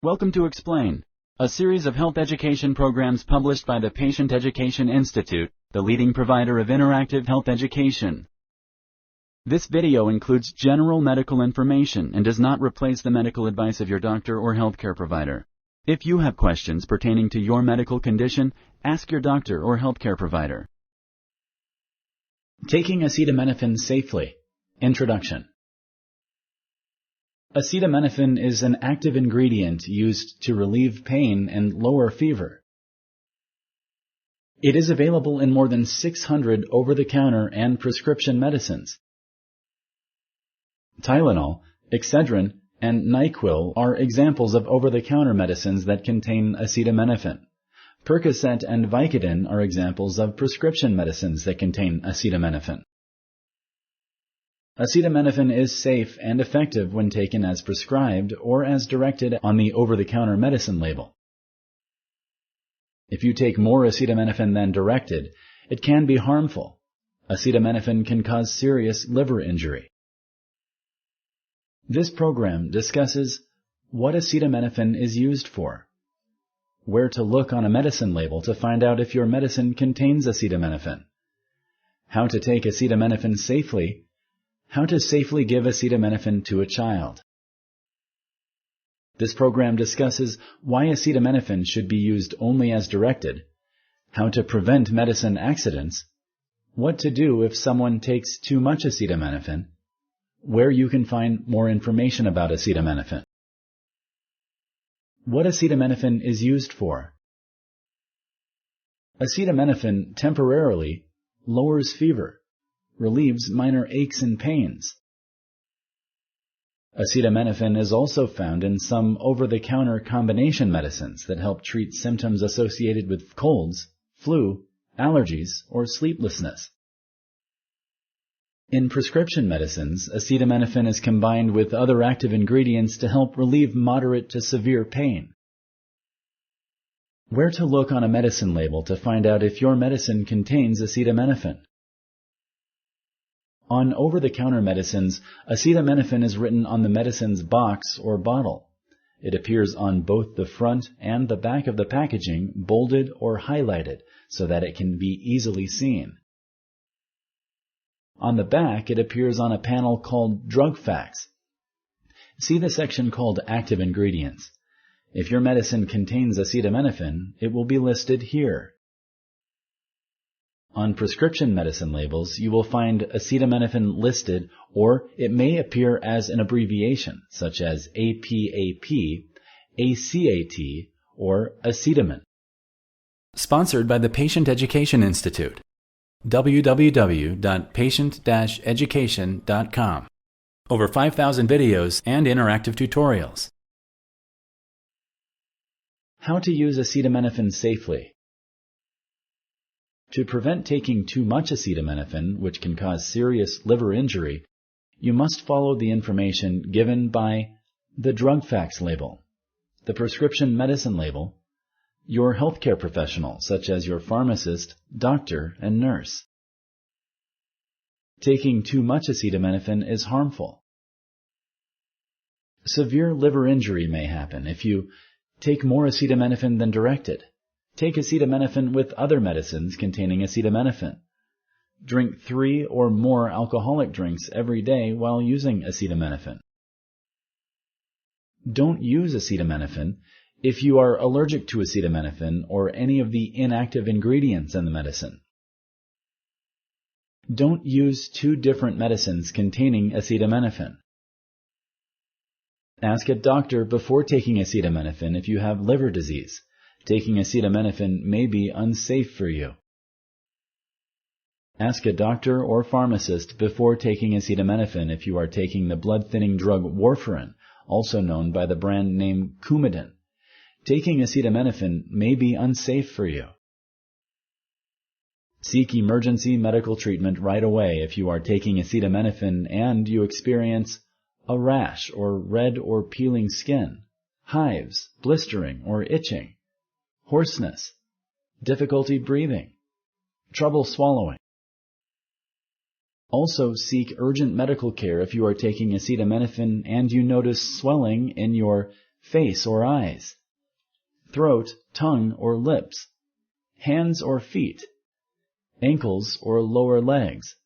Welcome to Explain, a series of health education programs published by the Patient Education Institute, the leading provider of interactive health education. This video includes general medical information and does not replace the medical advice of your doctor or healthcare provider. If you have questions pertaining to your medical condition, ask your doctor or healthcare provider. Taking acetaminophen safely. Introduction. Acetaminophen is an active ingredient used to relieve pain and lower fever. It is available in more than 600 over-the-counter and prescription medicines. Tylenol, Excedrin, and NyQuil are examples of over-the-counter medicines that contain acetaminophen. Percocet and Vicodin are examples of prescription medicines that contain acetaminophen. Acetaminophen is safe and effective when taken as prescribed or as directed on the over-the-counter medicine label. If you take more acetaminophen than directed, it can be harmful. Acetaminophen can cause serious liver injury. This program discusses what acetaminophen is used for, where to look on a medicine label to find out if your medicine contains acetaminophen, how to take acetaminophen safely, how to safely give acetaminophen to a child. This program discusses why acetaminophen should be used only as directed, how to prevent medicine accidents, what to do if someone takes too much acetaminophen, where you can find more information about acetaminophen. What acetaminophen is used for. Acetaminophen temporarily lowers fever, relieves minor aches and pains. Acetaminophen is also found in some over-the-counter combination medicines that help treat symptoms associated with colds, flu, allergies, or sleeplessness. In prescription medicines, acetaminophen is combined with other active ingredients to help relieve moderate to severe pain. Where to look on a medicine label to find out if your medicine contains acetaminophen. On over-the-counter medicines, acetaminophen is written on the medicine's box or bottle. It appears on both the front and the back of the packaging, bolded or highlighted, so that it can be easily seen. On the back, it appears on a panel called Drug Facts. See the section called Active Ingredients. If your medicine contains acetaminophen, it will be listed here. On prescription medicine labels, you will find acetaminophen listed, or it may appear as an abbreviation, such as APAP, ACAT, or acetamin. Sponsored by the Patient Education Institute. www.patient-education.com. Over 5,000 videos and interactive tutorials. How to use acetaminophen safely. To prevent taking too much acetaminophen, which can cause serious liver injury, you must follow the information given by the Drug Facts label, the prescription medicine label, your healthcare professional, such as your pharmacist, doctor, and nurse. Taking too much acetaminophen is harmful. Severe liver injury may happen if you take more acetaminophen than directed. Take acetaminophen with other medicines containing acetaminophen. Drink 3 or more alcoholic drinks every day while using acetaminophen. Don't use acetaminophen if you are allergic to acetaminophen or any of the inactive ingredients in the medicine. Don't use 2 different medicines containing acetaminophen. Ask a doctor before taking acetaminophen if you have liver disease. Taking acetaminophen may be unsafe for you. Ask a doctor or pharmacist before taking acetaminophen if you are taking the blood-thinning drug warfarin, also known by the brand name Coumadin. Taking acetaminophen may be unsafe for you. Seek emergency medical treatment right away if you are taking acetaminophen and you experience a rash or red or peeling skin, hives, blistering or itching, hoarseness, difficulty breathing, trouble swallowing. Also, seek urgent medical care if you are taking acetaminophen and you notice swelling in your face or eyes, throat, tongue, or lips, hands or feet, ankles or lower legs.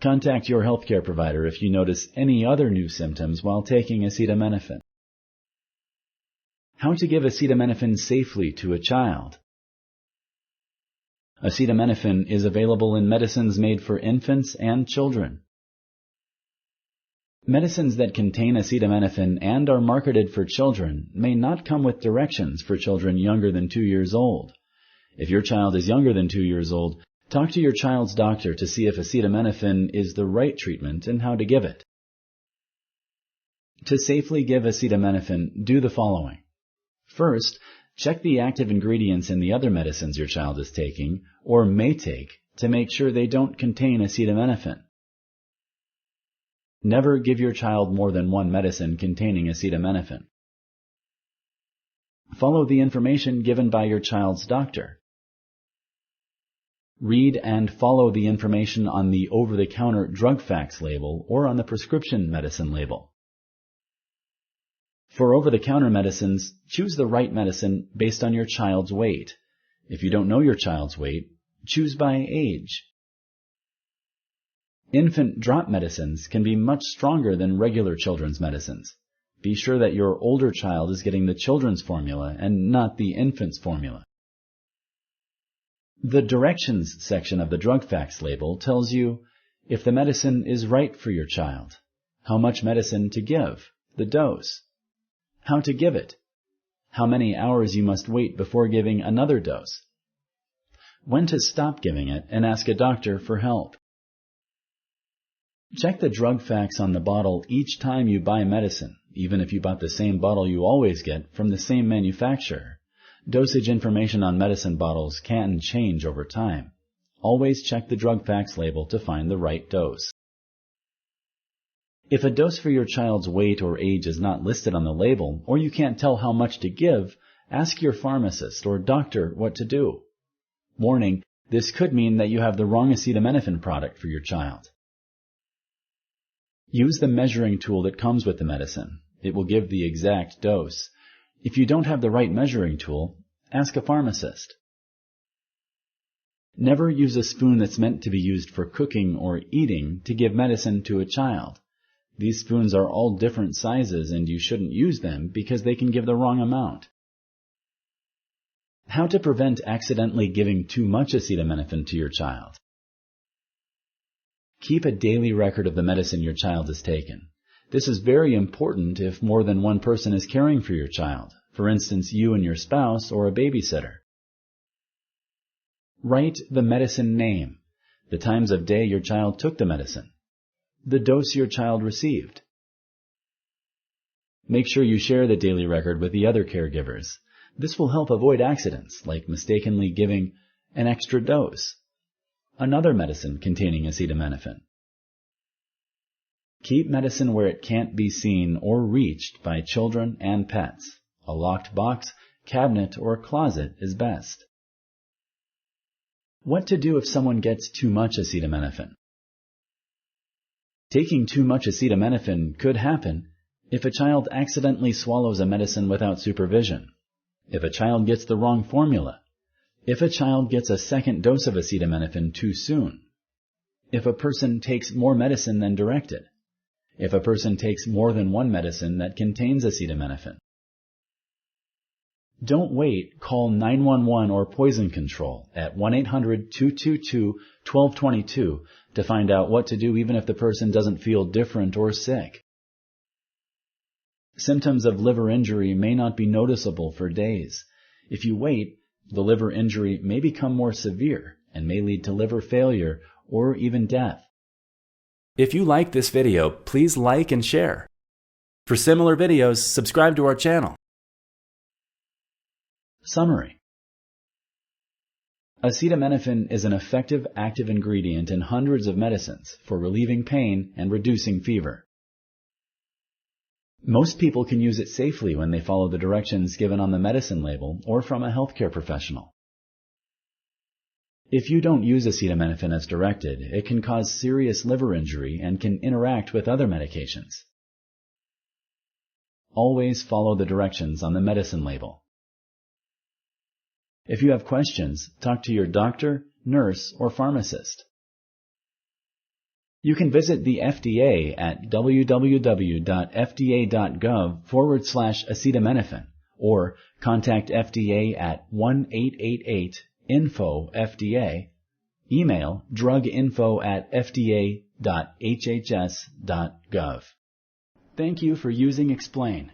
Contact your healthcare provider if you notice any other new symptoms while taking acetaminophen. How to give acetaminophen safely to a child. Acetaminophen is available in medicines made for infants and children. Medicines that contain acetaminophen and are marketed for children may not come with directions for children younger than 2 years old. If your child is younger than 2 years old, talk to your child's doctor to see if acetaminophen is the right treatment and how to give it. To safely give acetaminophen, do the following. First, check the active ingredients in the other medicines your child is taking or may take to make sure they don't contain acetaminophen. Never give your child more than one medicine containing acetaminophen. Follow the information given by your child's doctor. Read and follow the information on the over-the-counter drug facts label or on the prescription medicine label. For over-the-counter medicines, choose the right medicine based on your child's weight. If you don't know your child's weight, choose by age. Infant drop medicines can be much stronger than regular children's medicines. Be sure that your older child is getting the children's formula and not the infant's formula. The directions section of the drug facts label tells you if the medicine is right for your child, how much medicine to give, the dose, how to give it, how many hours you must wait before giving another dose, when to stop giving it and ask a doctor for help. Check the drug facts on the bottle each time you buy medicine, even if you bought the same bottle you always get from the same manufacturer. Dosage information on medicine bottles can change over time. Always check the drug facts label to find the right dose. If a dose for your child's weight or age is not listed on the label, or you can't tell how much to give, ask your pharmacist or doctor what to do. Warning, this could mean that you have the wrong acetaminophen product for your child. Use the measuring tool that comes with the medicine. It will give the exact dose. If you don't have the right measuring tool, ask a pharmacist. Never use a spoon that's meant to be used for cooking or eating to give medicine to a child. These spoons are all different sizes and you shouldn't use them because they can give the wrong amount. How to prevent accidentally giving too much acetaminophen to your child. Keep a daily record of the medicine your child has taken. This is very important if more than one person is caring for your child, for instance, you and your spouse or a babysitter. Write the medicine name, the times of day your child took the medicine, the dose your child received. Make sure you share the daily record with the other caregivers. This will help avoid accidents like mistakenly giving an extra dose, another medicine containing acetaminophen. Keep medicine where it can't be seen or reached by children and pets. A locked box, cabinet, or closet is best. What to do if someone gets too much acetaminophen? Taking too much acetaminophen could happen if a child accidentally swallows a medicine without supervision, if a child gets the wrong formula, if a child gets a second dose of acetaminophen too soon, if a person takes more medicine than directed, if a person takes more than one medicine that contains acetaminophen. Don't wait, call 911 or poison control at 1-800-222-1222 to find out what to do even if the person doesn't feel different or sick. Symptoms of liver injury may not be noticeable for days. If you wait, the liver injury may become more severe and may lead to liver failure or even death. If you like this video, please like and share. For similar videos, subscribe to our channel. Summary. Acetaminophen is an effective active ingredient in hundreds of medicines for relieving pain and reducing fever. Most people can use it safely when they follow the directions given on the medicine label or from a healthcare professional. If you don't use acetaminophen as directed, it can cause serious liver injury and can interact with other medications. Always follow the directions on the medicine label. If you have questions, talk to your doctor, nurse, or pharmacist. You can visit the FDA at www.fda.gov/acetaminophen or contact FDA at 1-888-INFO-FDA, email druginfo@fda.hhs.gov. Thank you for using Explain.